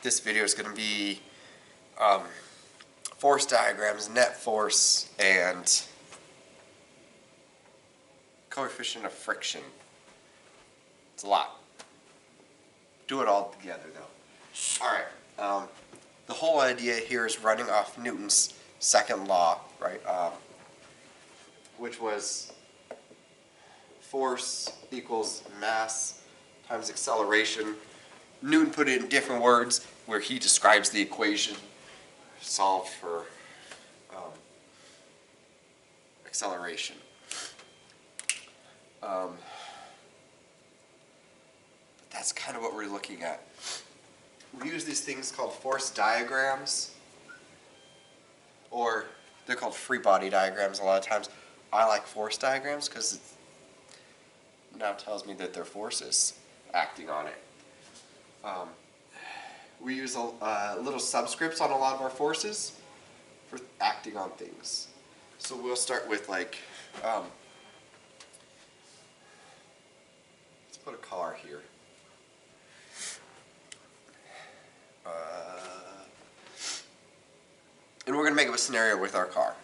this video is going to be force diagrams, net force, and coefficient of friction. It's a lot. Do it all together though. Alright, the whole idea here is running off Newton's second law, right? Which was force equals mass times acceleration. Newton put it in different words where he describes the equation solved for acceleration. That's kind of what we're looking at. We use these things called force diagrams, or they're called free body diagrams a lot of times. I like force diagrams because it now tells me that there are forces acting on it. We use little subscripts on a lot of our forces for acting on things. So we'll start with like, let's put a car here. And we're going to make up a scenario with our car.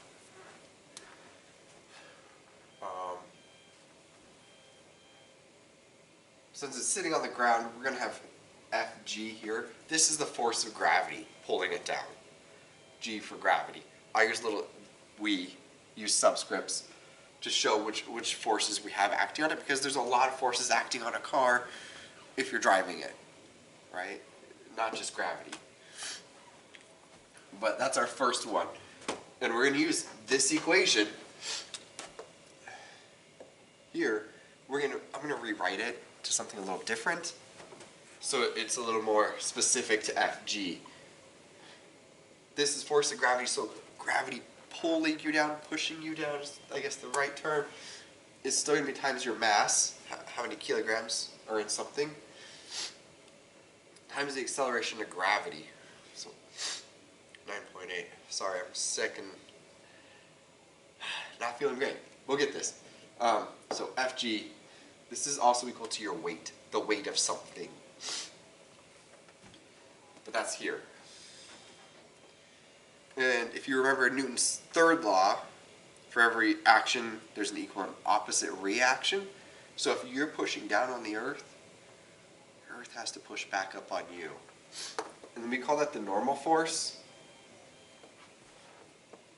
Since it's sitting on the ground, we're going to have Fg here. This is the force of gravity pulling it down. G for gravity. We use subscripts to show which forces we have acting on it, because there's a lot of forces acting on a car if you're driving it, right? Not just gravity. But that's our first one. And we're going to use this equation here. I'm going to rewrite it to something a little different, so it's a little more specific to Fg. This is force of gravity, so gravity pulling you down, pushing you down is, I guess, the right term. It's still going to be times your mass, how many kilograms are in something, times the acceleration of gravity. So 9.8. Sorry, I'm sick and not feeling great. We'll get this. So Fg, this is also equal to your weight, the weight of something. But that's here. And if you remember Newton's third law, for every action there's an equal and opposite reaction. So if you're pushing down on the Earth has to push back up on you. And then we call that the normal force.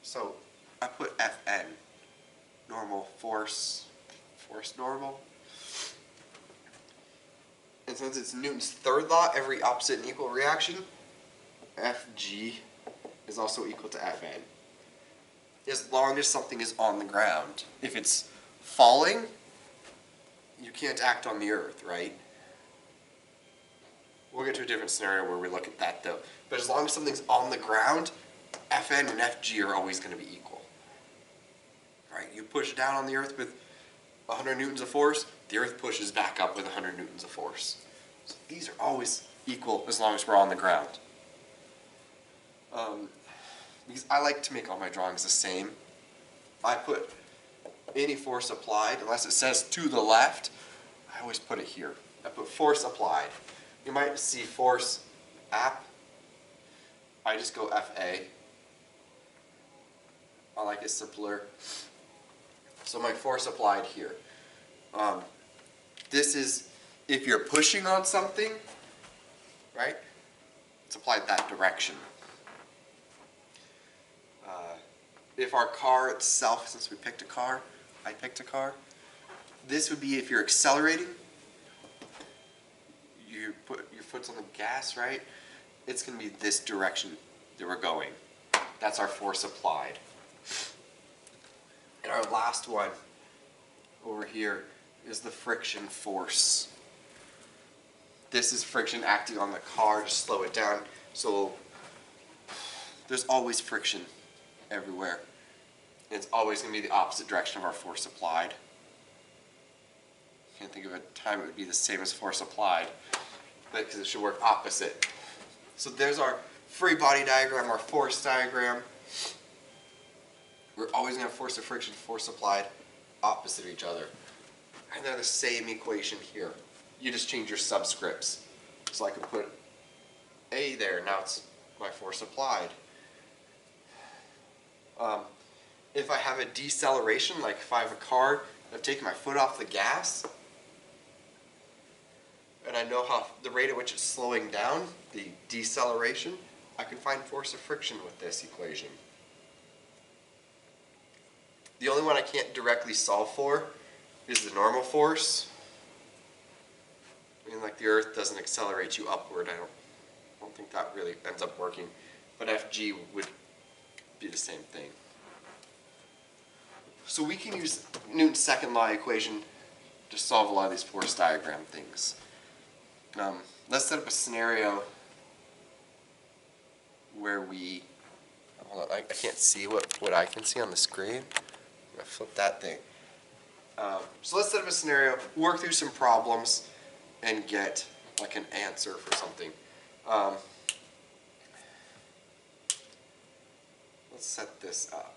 So I put Fn, normal force normal. And since it's Newton's third law, every opposite and equal reaction, Fg is also equal to Fn. As long as something is on the ground. If it's falling, you can't act on the Earth, right? We'll get to a different scenario where we look at that though. But as long as something's on the ground, Fn and Fg are always going to be equal. Right? You push down on the Earth with 100 newtons of force, the Earth pushes back up with 100 newtons of force. So these are always equal as long as we're on the ground. Because I like to make all my drawings the same. I put any force applied, unless it says to the left, I always put it here. I put force applied. You might see force app. I just go Fa. I like it simpler. So my force applied here. This is if you're pushing on something, right? It's applied that direction. If our car itself, since we picked a car, I picked a car, this would be if you're accelerating, you put your foot's on the gas, right? It's going to be this direction that we're going. That's our force applied. And our last one over here is the friction force. This is friction acting on the car to slow it down. So there's always friction everywhere. And it's always going to be the opposite direction of our force applied. Can't think of a time it would be the same as force applied, but because it should work opposite. So there's our free body diagram, our force diagram. We're always going to have force of friction, force applied, opposite of each other. And they're the same equation here. You just change your subscripts. So I could put A there, now it's my force applied. If I have a deceleration, like if I have a car, I've taken my foot off the gas, and I know how the rate at which it's slowing down, the deceleration, I can find force of friction with this equation. The only one I can't directly solve for is the normal force. I mean, like the Earth doesn't accelerate you upward. I don't think that really ends up working. But Fg would be the same thing. So we can use Newton's second law equation to solve a lot of these force diagram things. Let's set up a scenario where we, hold on, I can't see what I can see on the screen. I'm going to flip that thing. So let's set up a scenario, work through some problems, and get like an answer for something. Let's set this up.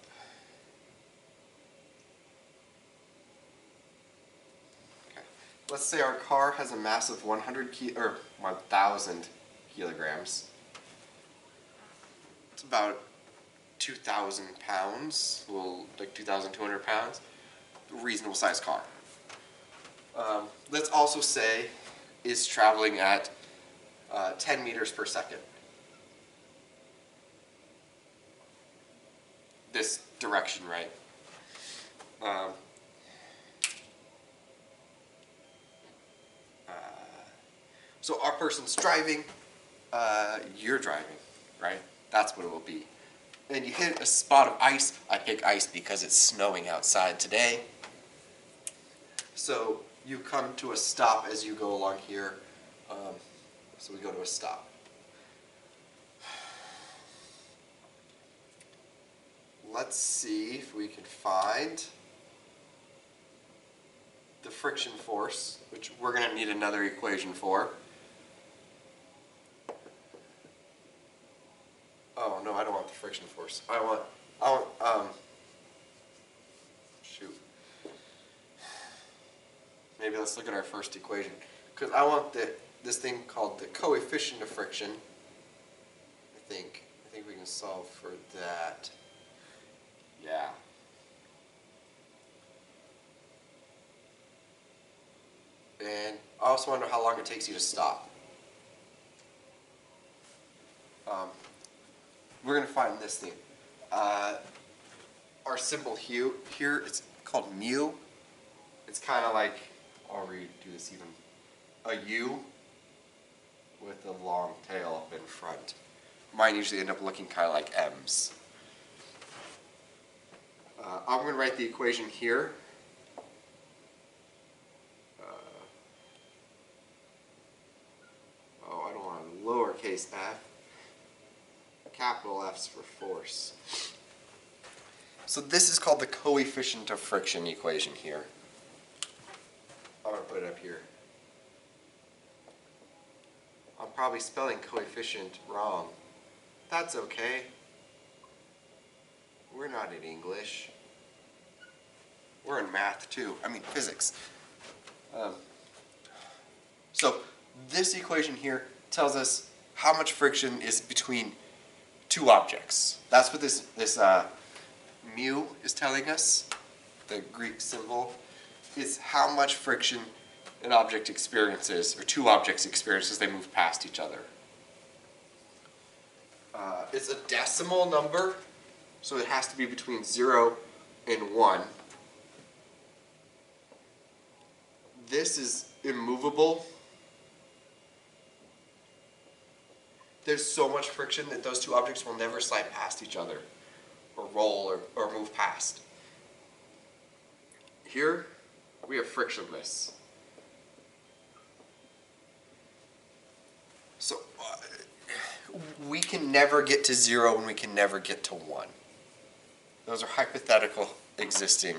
Okay. Let's say our car has a mass of 1,000 kilograms. It's about 2,000 pounds, well, like 2,200 pounds. A reasonable sized car. Let's also say is traveling at 10 meters per second. This direction, right? So our person's driving, you're driving, right? That's what it will be. And you hit a spot of ice. I pick ice because it's snowing outside today. So you come to a stop as you go along here. So we go to a stop. Let's see if we can find the friction force, which we're going to need another equation for. Oh no, I don't want the friction force. I want shoot. Maybe let's look at our first equation, because I want this thing called the coefficient of friction. I think we can solve for that. Yeah. And I also want to know how long it takes you to stop. We're going to find this thing. Our symbol here, it's called mu. It's kind of like, I'll redo this even, a U with a long tail up in front. Mine usually end up looking kind of like M's. I'm going to write the equation here. I don't want a lowercase f. Capital F's for force. So this is called the coefficient of friction equation here. I'm going to put it up here. I'm probably spelling coefficient wrong. That's okay. We're not in English. We're in math too. I mean physics. So this equation here tells us how much friction is between two objects. That's what this mu is telling us, the Greek symbol. It's how much friction an object experiences, or two objects experience as they move past each other. It's a decimal number, so it has to be between 0 and 1. This is immovable. There's so much friction that those two objects will never slide past each other, or roll, or move past. Here, we have frictionless. So, we can never get to 0 and we can never get to 1. Those are hypothetical existing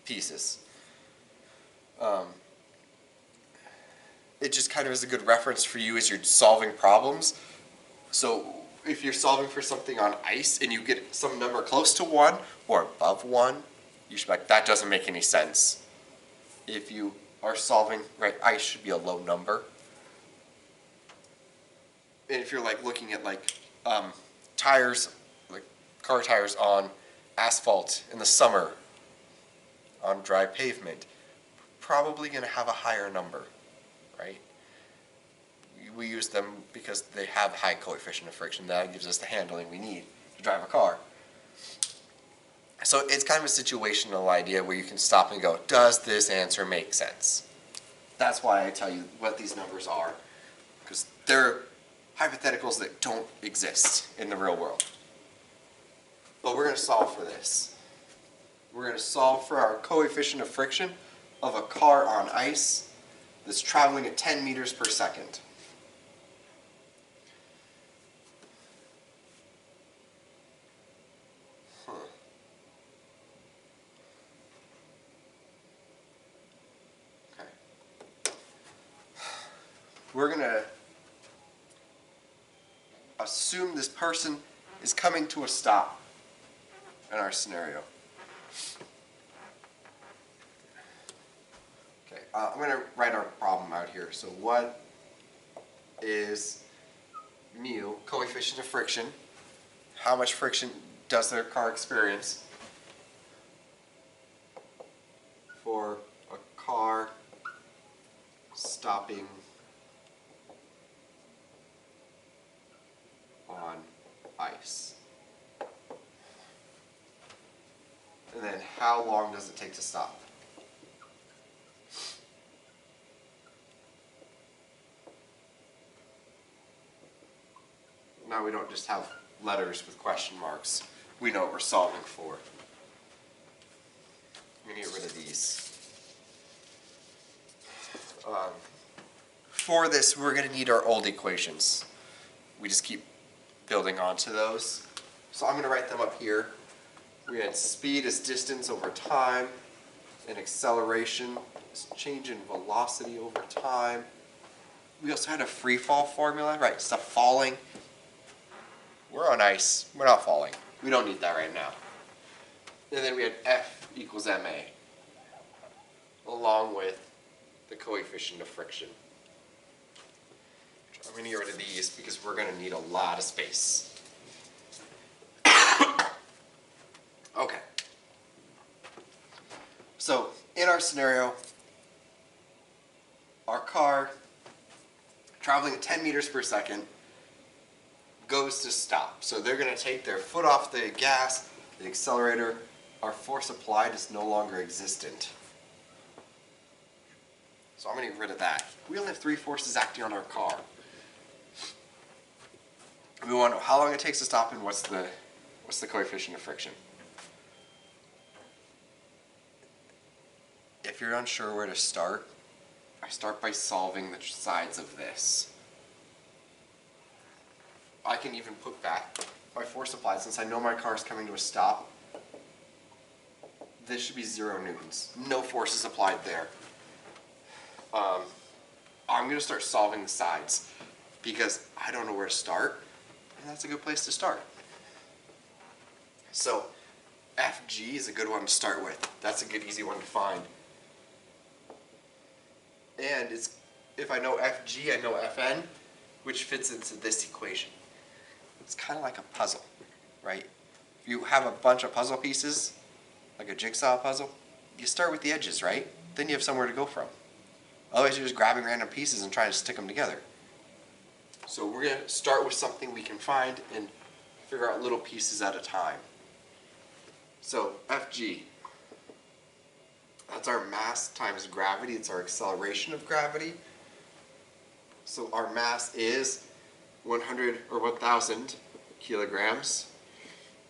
pieces. It just kind of is a good reference for you as you're solving problems. So if you're solving for something on ice and you get some number close to 1 or above 1, you should be like, that doesn't make any sense. If you are solving, right, ice should be a low number. and if you're like looking at like tires, like car tires on asphalt in the summer, on dry pavement, probably going to have a higher number, right? We use them because they have high coefficient of friction. That gives us the handling we need to drive a car. So it's kind of a situational idea where you can stop and go, does this answer make sense? That's why I tell you what these numbers are, because they're hypotheticals that don't exist in the real world. But we're going to solve for this. We're going to solve for our coefficient of friction of a car on ice that's traveling at 10 meters per second. Okay. We're going to assume this person is coming to a stop in our scenario. Okay, I'm going to write our problem out here. So what is mu, coefficient of friction? How much friction does their car experience for a car stopping on ice? And then how long does it take to stop? Now we don't just have letters with question marks. We know what we're solving for. I'm going to get rid of these. For this, we're going to need our old equations. We just keep building onto those. So I'm going to write them up here. We had speed is distance over time, and acceleration is change in velocity over time. We also had a free fall formula, right? Stuff falling. We're on ice. We're not falling. We don't need that right now. And then we had F equals ma, along with the coefficient of friction. I'm going to get rid of these because we're going to need a lot of space. Okay. So, in our scenario, our car, traveling at 10 meters per second, goes to stop. So they're going to take their foot off the gas, the accelerator. Our force applied is no longer existent. So I'm going to get rid of that. We only have 3 forces acting on our car. We want to know how long it takes to stop and what's the coefficient of friction. If you're unsure where to start, I start by solving the sides of this. I can even put back my force applied since I know my car is coming to a stop. This should be 0 newtons. No forces applied there. I'm going to start solving the sides because I don't know where to start, and that's a good place to start. So FG is a good one to start with. That's a good, easy one to find. And if I know FG, I know FN, which fits into this equation. It's kind of like a puzzle, right? If you have a bunch of puzzle pieces, like a jigsaw puzzle, you start with the edges, right? Then you have somewhere to go from. Otherwise, you're just grabbing random pieces and trying to stick them together. So we're going to start with something we can find and figure out little pieces at a time. So FG, that's our mass times gravity. It's our acceleration of gravity. So our mass is 100 or 1,000 kilograms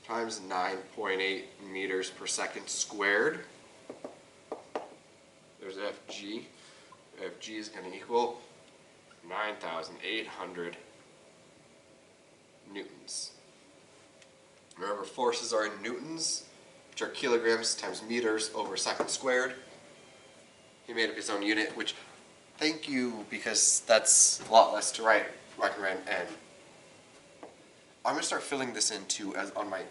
times 9.8 meters per second squared. There's FG. FG is going to equal 9,800 newtons. Remember, forces are in newtons, which are kilograms times meters over second squared. He made up his own unit, which, thank you, because that's a lot less to write. Recommend. And I'm going to start filling this in too on my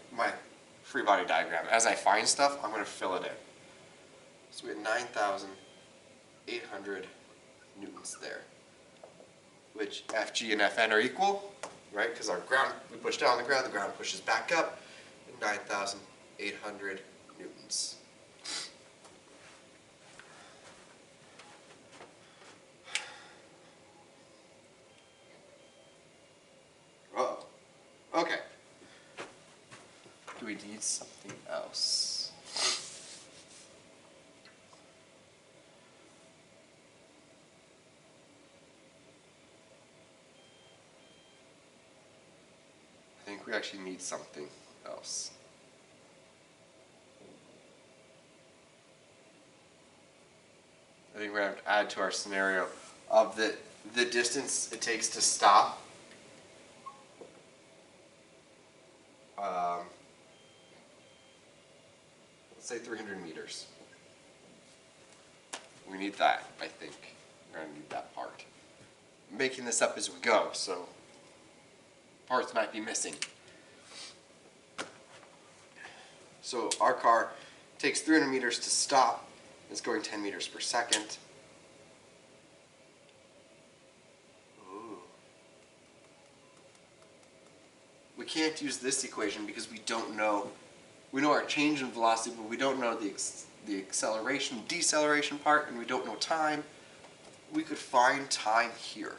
free body diagram. As I find stuff, I'm going to fill it in. So we have 9,800 newtons there. which Fg and Fn are equal, right? Because our ground, we push down the ground pushes back up, 9,800 newtons. Uh-oh. Okay. Do we need something else? I think we actually need something else. I think we're going to have to add to our scenario of the distance it takes to stop. Let's say 300 meters. We need that, I think. We're going to need that part. I'm making this up as we go, so parts might be missing. So our car takes 300 meters to stop. It's going 10 meters per second. Ooh. We can't use this equation because we don't know. We know our change in velocity, but we don't know the acceleration, deceleration part, and we don't know time. We could find time here.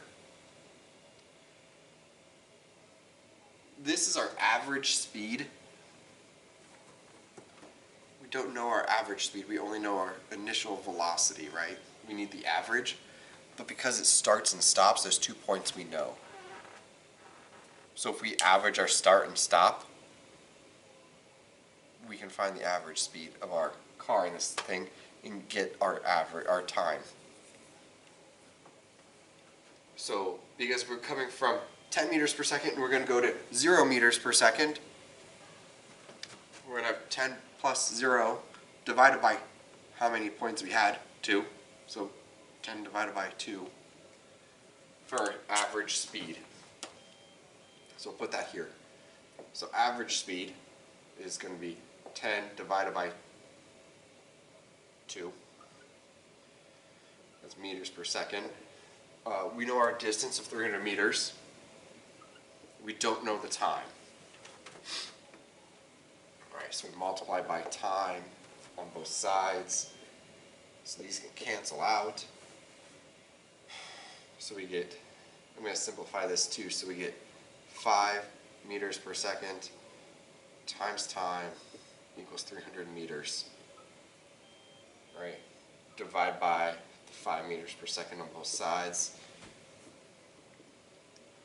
This is our average speed. We don't know our average speed, we only know our initial velocity, right? We need the average, but because it starts and stops, there's 2 points we know. So if we average our start and stop, we can find the average speed of our car in this thing and get our time. So because we're coming from 10 meters per second and we're going to go to 0 meters per second, we're going to have 10 plus 0 divided by how many points we had? 2. So 10 divided by 2 for our average speed. So we'll put that here. So average speed is going to be 10 divided by 2. That's meters per second. We know our distance of 300 meters. We don't know the time. Alright, so we multiply by time on both sides. So these can cancel out. So we get, I'm going to simplify this too, so we get 5 meters per second times time equals 300 meters. Alright, divide by the 5 meters per second on both sides.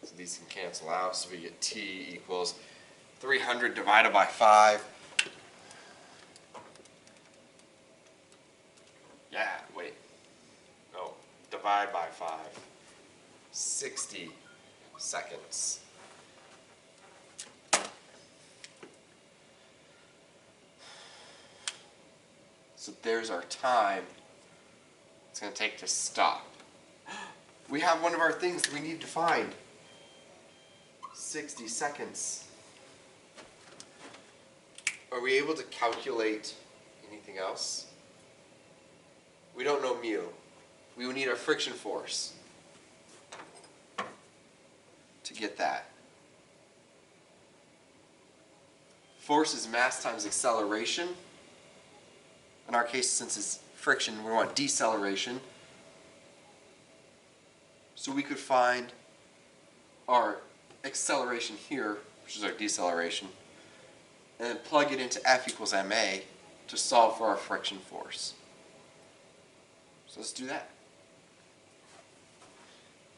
So these can cancel out, so we get T equals 300 divided by 5. Yeah, wait. No, divide by 5. 60 seconds. So there's our time it's going to take to stop. We have one of our things that we need to find. 60 seconds. Are we able to calculate anything else? We don't know mu. We would need our friction force to get that. Force is mass times acceleration. In our case, since it's friction, we want deceleration. So we could find our acceleration here, which is our deceleration, and then plug it into F equals ma to solve for our friction force. So let's do that.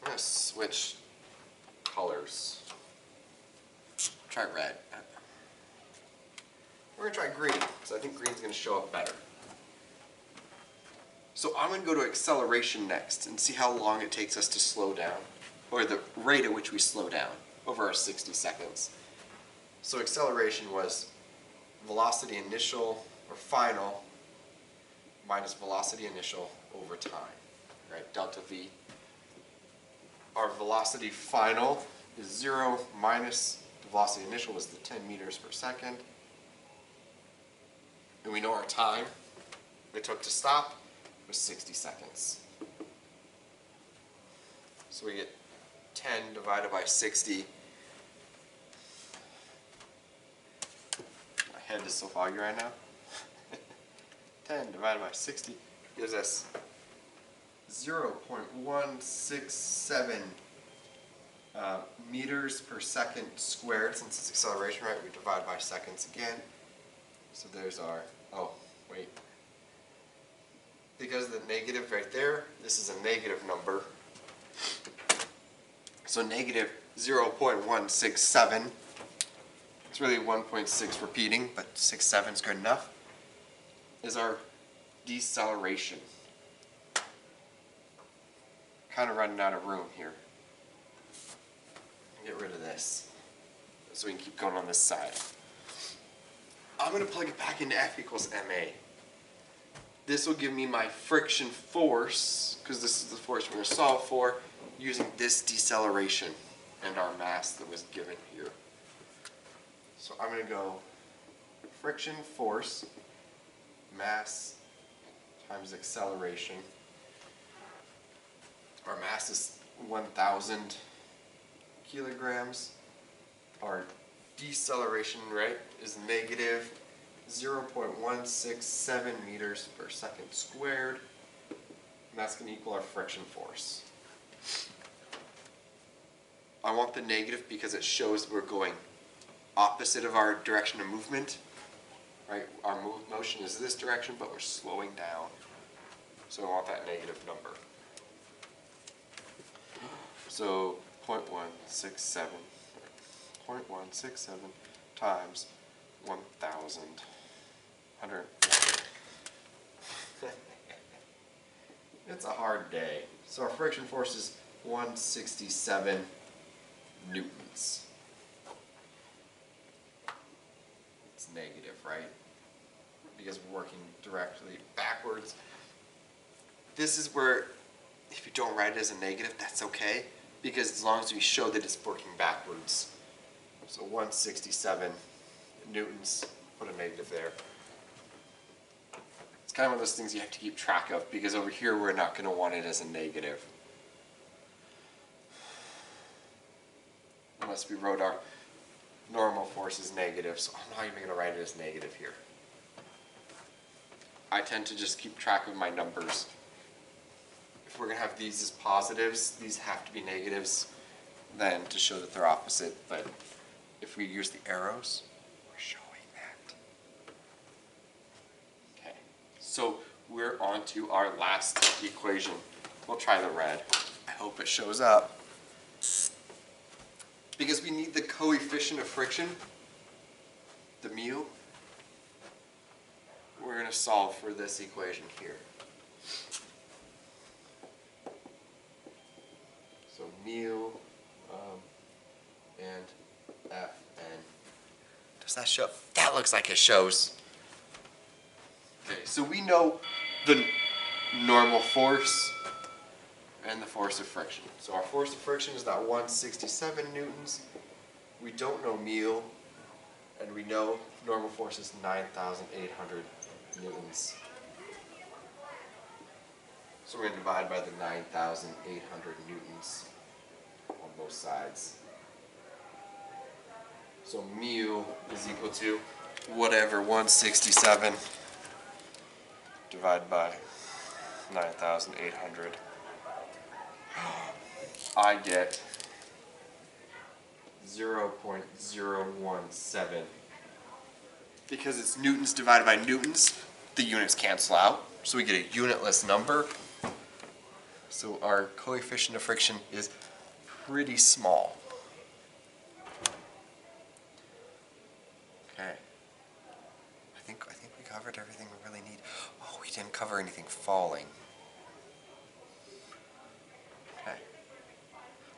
I'm going to switch colors. Try red. We're going to try green, because I think green's going to show up better. So I'm going to go to acceleration next and see how long it takes us to slow down, or the rate at which we slow down over our 60 seconds. So acceleration was velocity initial, or final, minus velocity initial over time, right? Delta V. Our velocity final is 0 minus the velocity initial was the 10 meters per second. And we know our time it took to stop was 60 seconds. So we get 10 divided by 60. My head is so foggy right now. 10 divided by 60 gives us 0.167 meters per second squared. Since it's acceleration, right, we divide by seconds again. So there's our, oh, wait. Because of the negative right there, this is a negative number. So negative 0.167. It's really 1.6 repeating, but 6.7 is good enough. Is our deceleration. Kind of running out of room here. Get rid of this so we can keep going on this side. I'm going to plug it back into F equals ma. This will give me my friction force, because this is the force we're going to solve for, using this deceleration and our mass that was given here. So I'm going to go friction force, mass times acceleration. Our mass is 1,000 kilograms. Our deceleration rate is negative 0.167 meters per second squared. And that's going to equal our friction force. I want the negative because it shows we're going opposite of our direction of movement. Right? Our motion is this direction, but we're slowing down. So I want that negative number. So 0.167 times 1,000. It's a hard day. So our friction force is 167 newtons. It's negative, right? Because we're working directly backwards. This is where, if you don't write it as a negative, that's okay, because as long as we show that it's working backwards. So 167 newtons, put a negative there. It's kind of one of those things you have to keep track of, because over here we're not going to want it as a negative. Unless we wrote our normal force as negative, so I'm not even going to write it as negative here. I tend to just keep track of my numbers. If we're going to have these as positives, these have to be negatives then to show that they're opposite, but if we use the arrows, we're showing that. Okay, so we're on to our last equation. We'll try the red. I hope it shows up. Because we need the coefficient of friction, the mu, we're going to solve for this equation here. So mu and Fn. Does that show? That looks like it shows. Okay, so we know the normal force and the force of friction. So our force of friction is that 167 newtons. We don't know mu, and we know normal force is 9,800 newtons. So we're going to divide by the 9,800 newtons on both sides. So mu is equal to whatever 167 divided by 9,800. I get 0.017. Because it's newtons divided by newtons, the units cancel out, so we get a unitless number. So our coefficient of friction is pretty small. Okay. I think we covered everything we really need. Oh, we didn't cover anything falling. Okay.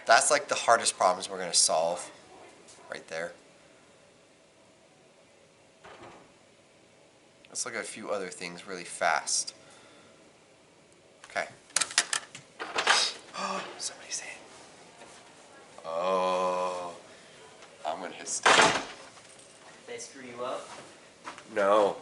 That's like the hardest problems we're going to solve right there. Let's look at a few other things really fast. Okay. Oh, somebody's saying. Oh, I'm going to hit stop. They screw you up? No.